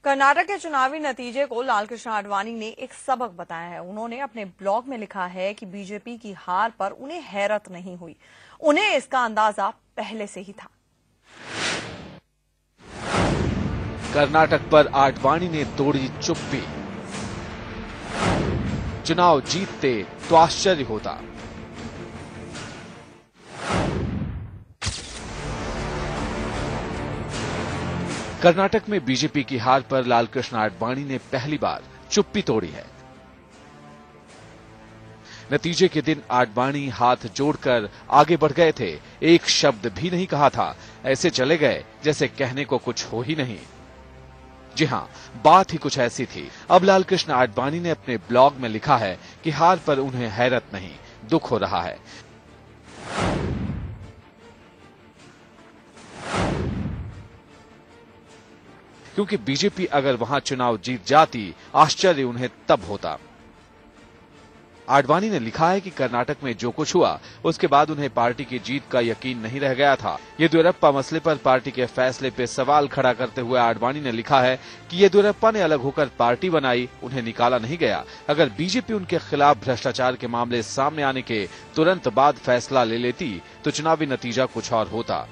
कर्नाटक के चुनावी नतीजे को लालकृष्ण आडवाणी ने एक सबक बताया है। उन्होंने अपने ब्लॉग में लिखा है कि बीजेपी की हार पर उन्हें हैरत नहीं हुई, उन्हें इसका अंदाजा पहले से ही था। कर्नाटक पर आडवाणी ने तोड़ी चुप्पी। चुनाव जीतते तो आश्चर्य होता। कर्नाटक में बीजेपी की हार पर लालकृष्ण आडवाणी ने पहली बार चुप्पी तोड़ी है। नतीजे के दिन आडवाणी हाथ जोड़कर आगे बढ़ गए थे, एक शब्द भी नहीं कहा था। ऐसे चले गए जैसे कहने को कुछ हो ही नहीं। जी हां, बात ही कुछ ऐसी थी। अब लालकृष्ण आडवाणी ने अपने ब्लॉग में लिखा है कि हार पर उन्हें हैरत नहीं, दुख हो रहा है। क्योंकि बीजेपी अगर वहां चुनाव जीत जाती, आश्चर्य उन्हें तब होता। आडवाणी ने लिखा है कि कर्नाटक में जो कुछ हुआ उसके बाद उन्हें पार्टी की जीत का यकीन नहीं रह गया था। येदियुरप्पा मसले पर पार्टी के फैसले पे सवाल खड़ा करते हुए आडवाणी ने लिखा है कि येदियुरप्पा ने अलग होकर पार्टी बनाई, उन्हें निकाला नहीं गया। अगर बीजेपी उनके खिलाफ भ्रष्टाचार के मामले सामने आने के तुरंत बाद फैसला ले लेती तो चुनावी नतीजा कुछ और होता।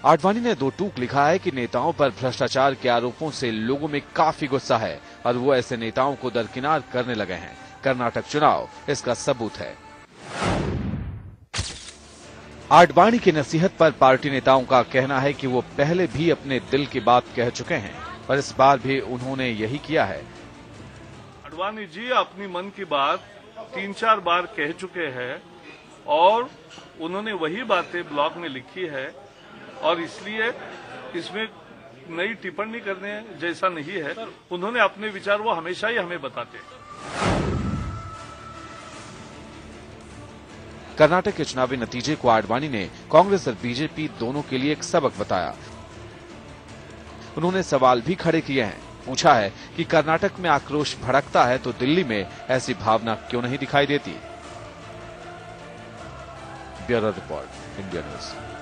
आडवाणी ने दो टूक लिखा है कि नेताओं पर भ्रष्टाचार के आरोपों से लोगों में काफी गुस्सा है और वो ऐसे नेताओं को दरकिनार करने लगे हैं। कर्नाटक चुनाव इसका सबूत है। आडवाणी की नसीहत पर पार्टी नेताओं का कहना है कि वो पहले भी अपने दिल की बात कह चुके हैं और इस बार भी उन्होंने यही किया है। आडवाणी जी अपनी मन की बात 3-4 बार कह चुके हैं और उन्होंने वही बातें ब्लॉग में लिखी है और इसलिए इसमें नई टिप्पणी करने जैसा नहीं है। उन्होंने अपने विचार वो हमेशा ही हमें बताते हैं। कर्नाटक के चुनावी नतीजे को आडवाणी ने कांग्रेस और बीजेपी दोनों के लिए एक सबक बताया। उन्होंने सवाल भी खड़े किए हैं। पूछा है कि कर्नाटक में आक्रोश भड़कता है तो दिल्ली में ऐसी भावना क्यों नहीं दिखाई देती। Bureau report, India news.